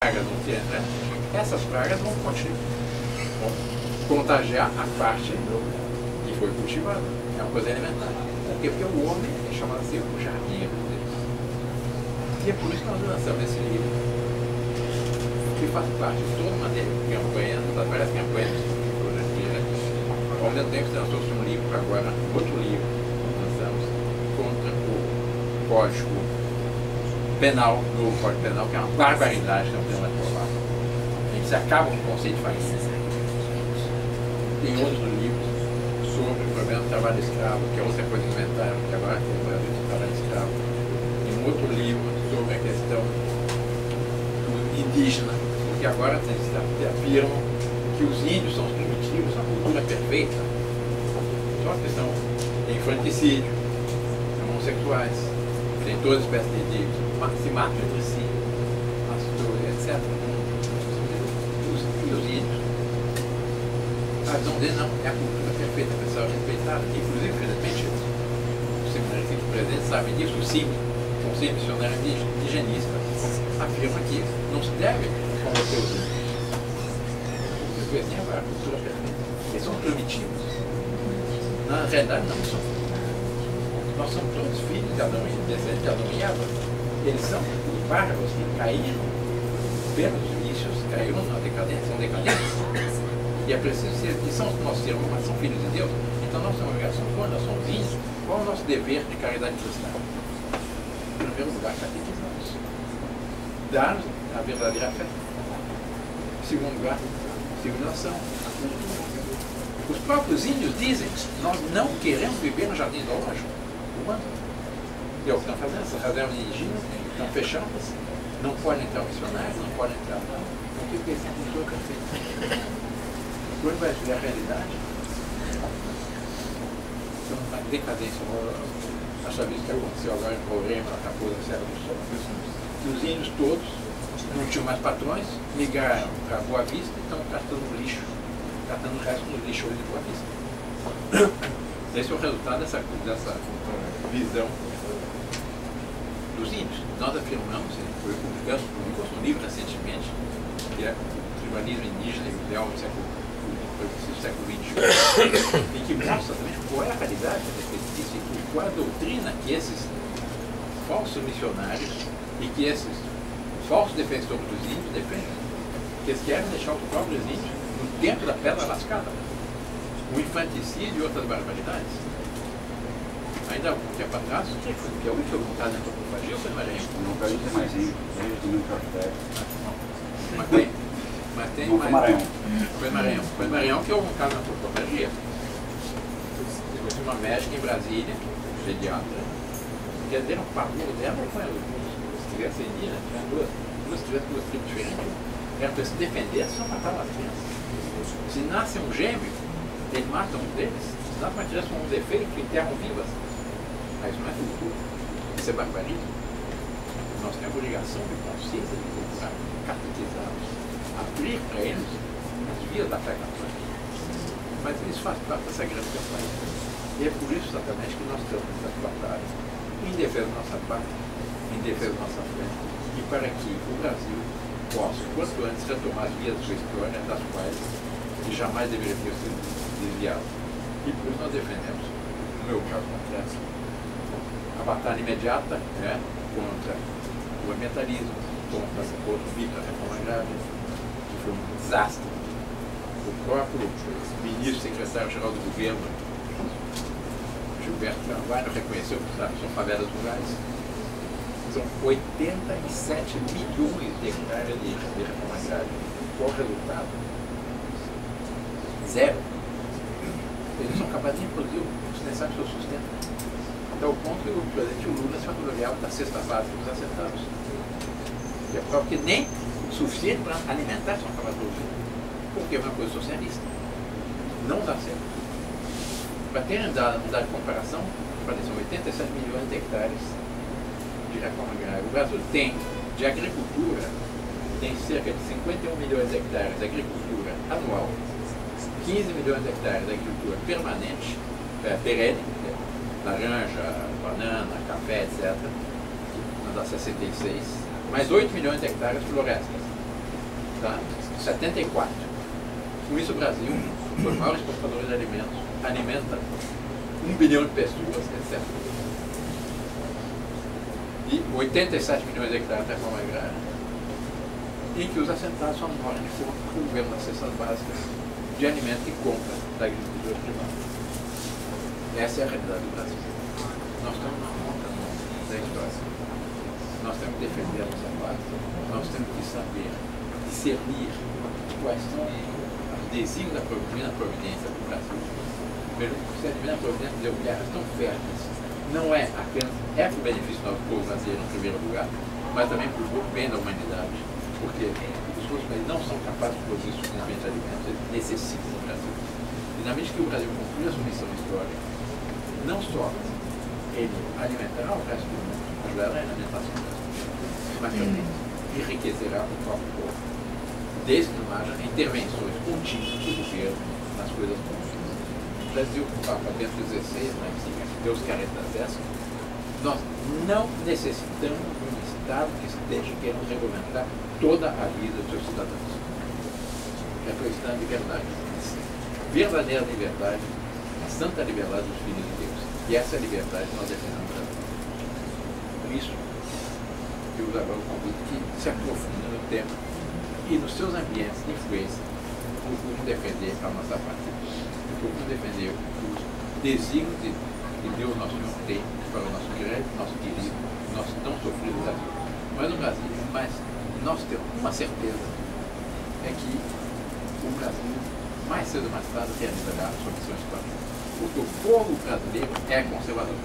pragas vão ter, né? Essas pragas vão contagiar a parte que foi cultivada. É uma coisa elementar. Por quê? Porque o homem é chamado assim o jardineiro de Deus. E é por isso que nós lançamos esse livro, que faz parte de toda uma campanha, das várias campanhas hoje em dia. Ao mesmo tempo, lançou-se um livro agora, outro livro que lançamos, contra o Código Penal, novo Código Penal, que é uma barbaridade que não tem mais por lá. A gente se acaba com o conceito de família. Tem outro livro sobre o problema do trabalho escravo, que é outra coisa que inventaram, que agora tem o Brasil de trabalho escravo. Tem um outro livro sobre a questão do indígena, porque agora afirmam que os índios são os primitivos, a cultura perfeita. Só que são infanticídio, são homossexuais, tem toda espécie de se matam entre si, etc. E os índios, a visão dele não, é a cultura perfeita, a pessoa respeitada, que inclusive, infelizmente, os seminários aqui presentes sabem disso, o CIMI, Conselho Missionário Indigenista, afirma que não se deve combater os índios. Os vizinhos agora, a cultura perfeita. Eles são primitivos. Na realidade, não são. Nós somos todos filhos de Adão e descendentes de Adão e Eva. Eles são bárbaros que caíram pelos vícios, caíram na decadência, são decadentes. E é preciso ser, que são nossos irmãos, mas são filhos de Deus. Então, nossa obrigação, quando nós somos índios, qual é o nosso dever de caridade cristã? Em primeiro lugar, catequizá-los. Dar-nos a verdadeira fé. Em segundo lugar, civilização, a cultura. Os próprios índios dizem: nós não queremos viver no jardim zoológico. E é o que estão fazendo, essas reservas indígenas estão fechadas, não podem entrar missionários, não podem entrar lá. Porque esse é a cultura perfeita. Quando vai ver a realidade, então, uma decadência horrorosa. Nós sabemos o que aconteceu agora em Roraima, na Raposa Serra do Sol. E os índios todos não tinham mais patrões, migraram para Boa Vista e estão catando lixo, catando o resto do lixo hoje de Boa Vista. Esse é o resultado dessa visão dos índios. Nós afirmamos, publicou um livro recentemente, que é o Tribalismo Indígena e o Ideal do século XXI, e que mostra também qual é a realidade disso e qual é a doutrina que esses falsos missionários e que esses falsos defensores dos índios defendem. Que eles querem deixar os próprios índios no tempo da pedra lascada. O infanticídio e outras barbaridades. Ainda há um tempo atrás, que é o único vontade da antropofagia ou foi Maranhão? Não foi isso, mas sim, desde o café. Mas tem não mais. Foi Maranhão. Foi Maranhão. Foi Maranhão que houve um caso de antropofagia. Teve uma médica em Brasília, pediatra, que deram um pavor dela e foi as crianças indígenas, duas tribos diferentes, eram para se defender, só matavam as crianças. Se nasce um gêmeo, eles matam um deles, se nasce uma criança com um defeito, enterram vivas. Mas isso não é cultura, isso é barbarismo. Nós temos a obrigação de consciência de cultuar, catequizá-los, abrir para eles as vias da fé católica. Mas isso faz parte dessa grande campanha. E é por isso exatamente que nós estamos nessa batalha, em defesa da nossa pátria, em defesa da nossa fé, e para que o Brasil possa, quanto antes, retomar as vias da sua história, das quais ele jamais deveria ter sido desviado. E por isso nós defendemos, no meu caso concreto, a batalha imediata contra o ambientalismo, contra outro bico da reforma agrária, que foi um desastre. O próprio ministro secretário-geral do governo, Gilberto Carvalho, reconheceu que são favelas rurais. São 87 milhões de hectares de reforma agrária. Qual o resultado? Zero. Eles são capazes de produzir o necessário para o seu sustento. Até o ponto que o presidente Lula se vangloriava da cesta básica dos assentados. E é próprio que nem o suficiente para alimentar são capazes de produzir. Porque é uma coisa socialista. Não dá certo. Para ter um dado de comparação, são 87 milhões de hectares de reforma agrária. O Brasil tem, de agricultura, tem cerca de 51 milhões de hectares de agricultura anual, 15 milhões de hectares de agricultura permanente, perene, laranja, banana, café, etc., que dá 66, mais 8 milhões de hectares florestas. tá? 74. Com isso, o Brasil foi o maior exportador de alimentos, alimenta 1 bilhão de pessoas, etc. E 87 milhões de hectares de reforma agrária, em que os assentados só morrem de fome porque o governo das cestas básicas de alimento que compra da agricultura primária. Essa é a realidade do Brasil. Nós estamos na ponta da história. Nós temos que defender a nossa pátria, nós temos que saber discernir quais são os desígnios da divina providência do Brasil. Se a divina providência deu terras tão férteis, não é apenas para o benefício do nosso povo brasileiro em primeiro lugar, mas também para o bem da humanidade, porque os outros países não são capazes de produzir suficientemente alimentos, eles necessitam do Brasil. E na medida que o Brasil conclui a sua missão histórica, não só ele alimentará o resto do mundo, ajudará na alimentação do resto do mundo, mas também enriquecerá o próprio povo, desde que não haja intervenções contínuas do governo nas coisas públicas. O Brasil, o Papa Bento XVI, na encíclica Deus Caritas Est, nós não necessitamos de um Estado que esteja querendo regulamentar toda a vida dos seus cidadãos. É para o Estado de liberdade. Verdadeira liberdade, a santa liberdade dos filhos de Deus. E essa é a liberdade que nós defendemos aqui. Por isso, eu uso agora o convite que se aprofunde no tema e nos seus ambientes de influência, procurem defender a nossa pátria. Procurem defender os desígnios de Deus, nosso Senhor, tem para o nosso grande, nosso querido, nosso tão sofrido Brasil. Mas no Brasil, mas nós temos uma certeza, é que o Brasil, mais cedo ou mais tarde, realizará a sua missão histórica. Porque o povo brasileiro é conservador.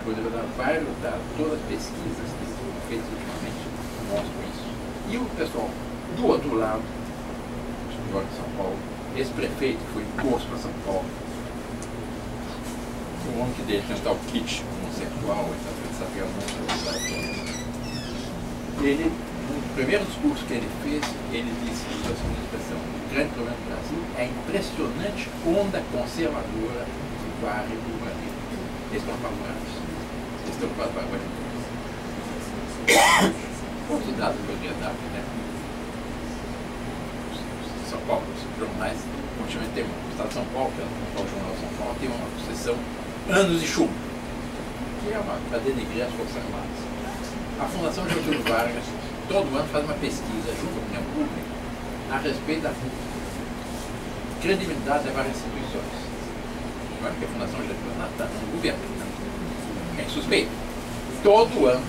O Brasil vai lutar, todas as pesquisas que foram feitas ultimamente mostram isso. E o pessoal do outro lado, de São Paulo, esse prefeito que foi imposto para São Paulo, o homem que dele tem um tal kit conceitual, ele, no primeiro discurso que ele fez, ele disse que a segunda expressão, o grande problema do Brasil é a impressionante onda conservadora que varre o Brasil. Eles estão apavorados. Eles estão apavorados. Outro dado que eu queria dar, né? São Paulo, os jornais, continuamente tem o Estado de São Paulo, que é o Jornal de São Paulo, tem uma seção Anos de Chumbo, que é para denegrir as Forças Armadas. A Fundação Getúlio Vargas, todo ano, faz uma pesquisa junto à opinião pública a respeito da credibilidade de várias instituições. Não é que a Fundação Getúlio não está no governo, é insuspeito. Todo ano,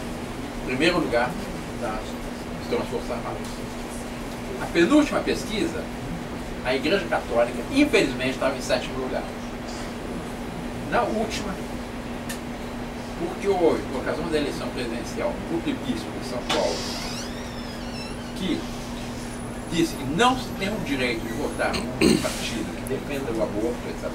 em primeiro lugar, estão as Forças Armadas. A penúltima pesquisa, a Igreja Católica, infelizmente, estava em 7º lugar. Na última, porque houve, por ocasião da eleição presidencial, o plebiscito de São Paulo, que disse que não tem o direito de votar um partido que defenda o aborto, etc.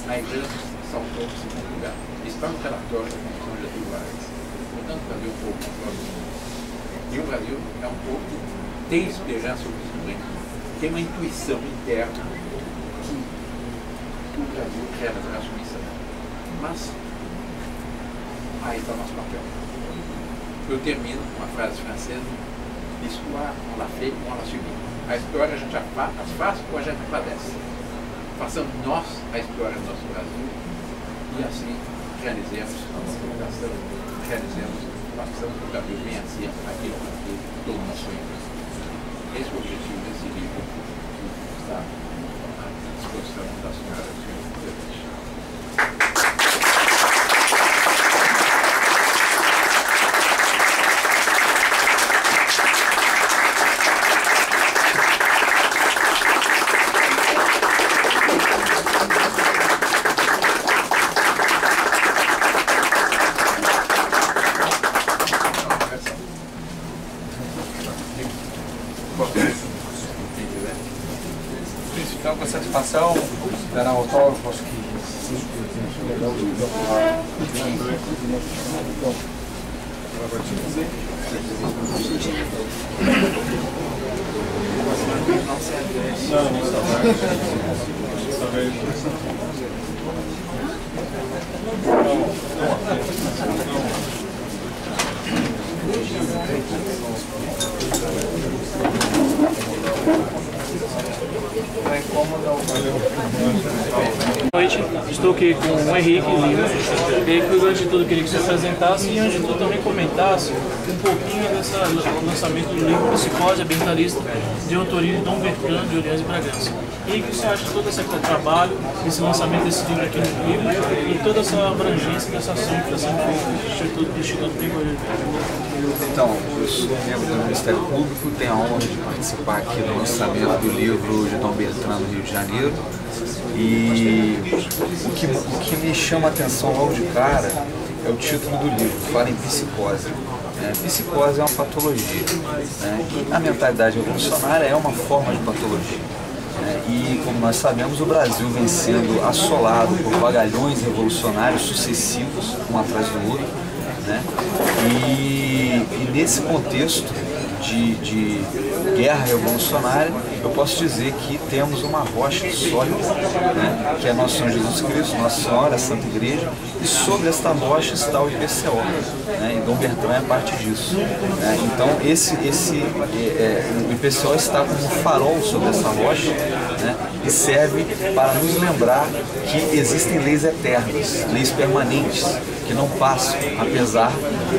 A Igreja saltou para o 2º lugar. Está no relatório da Comissão Getúlio Vargas. Portanto, o Brasil é um povo conservador. E o Brasil é um povo que tem esperança sobre isso também, tem uma intuição interna que o Brasil realizará a sua missão. Mas aí está o nosso papel. Eu termino com uma frase francesa: L'histoire, on l'a fait, on l'a subi. A história a gente já faz ou a gente padece. Façamos nós a história do nosso Brasil e assim realizemos a nossa vocação, realizemos, façamos o Brasil venha a ser aquilo que todo mundo sonha. Esse é o objetivo desse livro que está à disposição da senhora e do senhor presidente. Então, com satisfação, dará um autógrafo, acho que não. Boa noite, estou aqui com o Henrique Lima. E antes de tudo, queria que você apresentasse e antes de tudo também comentasse um pouquinho desse lançamento do livro Psicose Ambientalista, de autoria de Dom Bertrand de Orleans e Bragança. E o que você acha de todo esse trabalho, esse lançamento desse livro aqui no livro e toda essa abrangência dessa ação que está sendo feita do Instituto Pegoreiro? Então, eu sou membro do Ministério Público, tenho a honra de participar aqui do lançamento do livro de Dom Bertrand no Rio de Janeiro. E o que me chama a atenção logo de cara é o título do livro, fala em psicose. Psicose é uma patologia, e a mentalidade revolucionária é uma forma de patologia. E, como nós sabemos, o Brasil vem sendo assolado por vagalhões revolucionários sucessivos, um atrás do outro. E nesse contexto de guerra revolucionária, eu posso dizer que temos uma rocha sólida, que é Nosso Senhor Jesus Cristo, Nossa Senhora, a Santa Igreja, e sobre esta rocha está o IPCO, e Dom Bertrand é parte disso. Então, o IPCO está como um farol sobre essa rocha, e serve para nos lembrar que existem leis eternas, leis permanentes, que não passam, apesar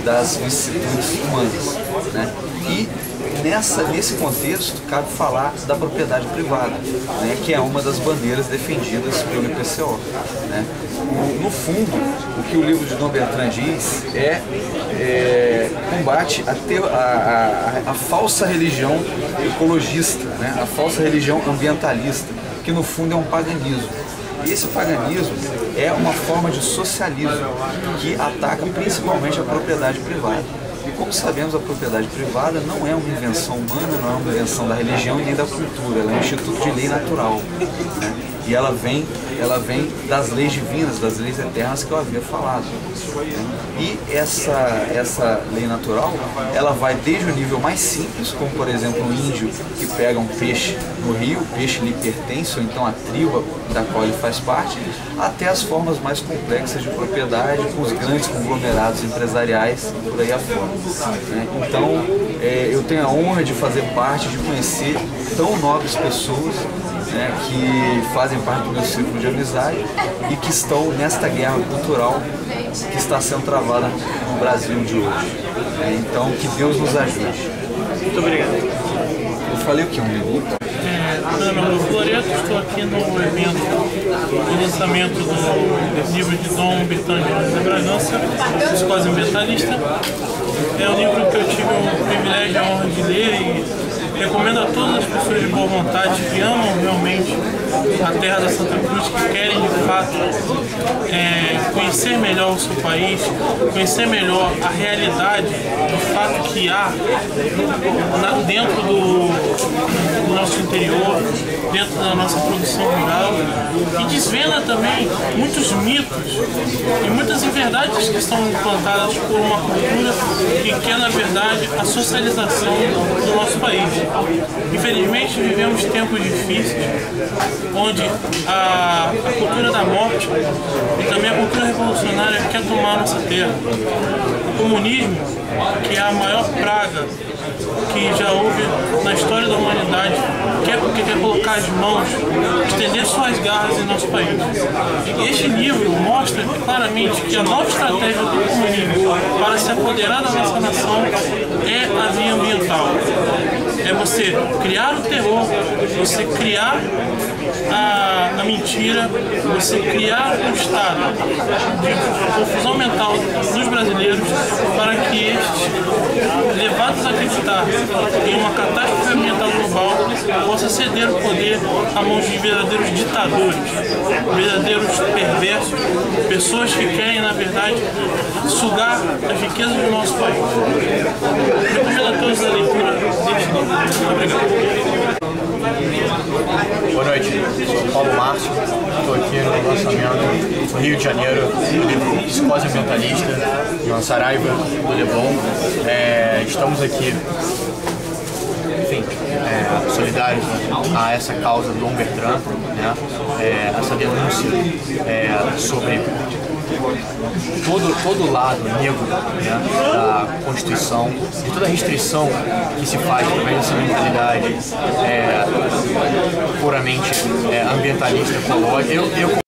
das vicissitudes humanas. E nesse contexto, cabe falar da propriedade privada, que é uma das bandeiras defendidas pelo IPCO. No fundo, o que o livro de Dom Bertrand diz combate a falsa religião ecologista, a falsa religião ambientalista, que no fundo é um paganismo. E esse paganismo é uma forma de socialismo que ataca principalmente a propriedade privada. E como sabemos, a propriedade privada não é uma invenção humana, não é uma invenção da religião e nem da cultura, ela é um instituto de lei natural. E ela vem das leis divinas, das leis eternas que eu havia falado. E essa lei natural, ela vai desde o nível mais simples, como por exemplo um índio que pega um peixe no rio, o peixe lhe pertence, ou então a tribo da qual ele faz parte, até as formas mais complexas de propriedade, com os grandes conglomerados empresariais e por aí afora. Então, eu tenho a honra de fazer parte, de conhecer tão nobres pessoas, que fazem parte do meu círculo de amizade e que estão nesta guerra cultural que está sendo travada no Brasil de hoje. Então, que Deus nos ajude. Muito obrigado. Eu falei o que? 1 minuto? Meu nome é Floreto, estou aqui no evento do lançamento do livro de Dom Bertrand de Orleans e Bragança, Psicose Ambientalista. É um livro que eu tive o privilégio e a honra de ler e recomendo a todas as pessoas de boa vontade que amam realmente a terra da Santa Cruz, que querem de fato conhecer melhor o seu país, conhecer melhor a realidade do fato que há dentro do nosso interior, dentro da nossa produção rural, e desvenda também muitos mitos e muitas inverdades que estão implantadas por uma cultura que quer, na verdade, a socialização do nosso país. Infelizmente, vivemos tempos difíceis, onde a cultura da morte e também a cultura revolucionária quer tomar a nossa terra. O comunismo, que é a maior praga que já houve na história da humanidade, quer colocar as mãos, estender suas garras em nosso país. E este livro mostra claramente que a nova estratégia do comunismo para se apoderar da nossa nação é a via ambiental. É você criar o terror, você criar a mentira, você criar um estado de confusão mental dos brasileiros para que estes, levados a acreditar em uma catástrofe ambiental global, possa ceder o poder a mãos de verdadeiros ditadores, verdadeiros perversos, pessoas que querem, na verdade, sugar as riquezas do nosso país. Recomendo a todos a leitura deste livro. Obrigado. Boa noite, sou Paulo Márcio, estou aqui no lançamento no Rio de Janeiro do livro Psicose Ambientalista, na Saraiva do Leblon. Estamos aqui, enfim, solidários a essa causa do Dom Bertrand, essa denúncia sobre todo o lado negro da Constituição, de toda a restrição que se faz através dessa mentalidade puramente ambientalista ecológico. Eu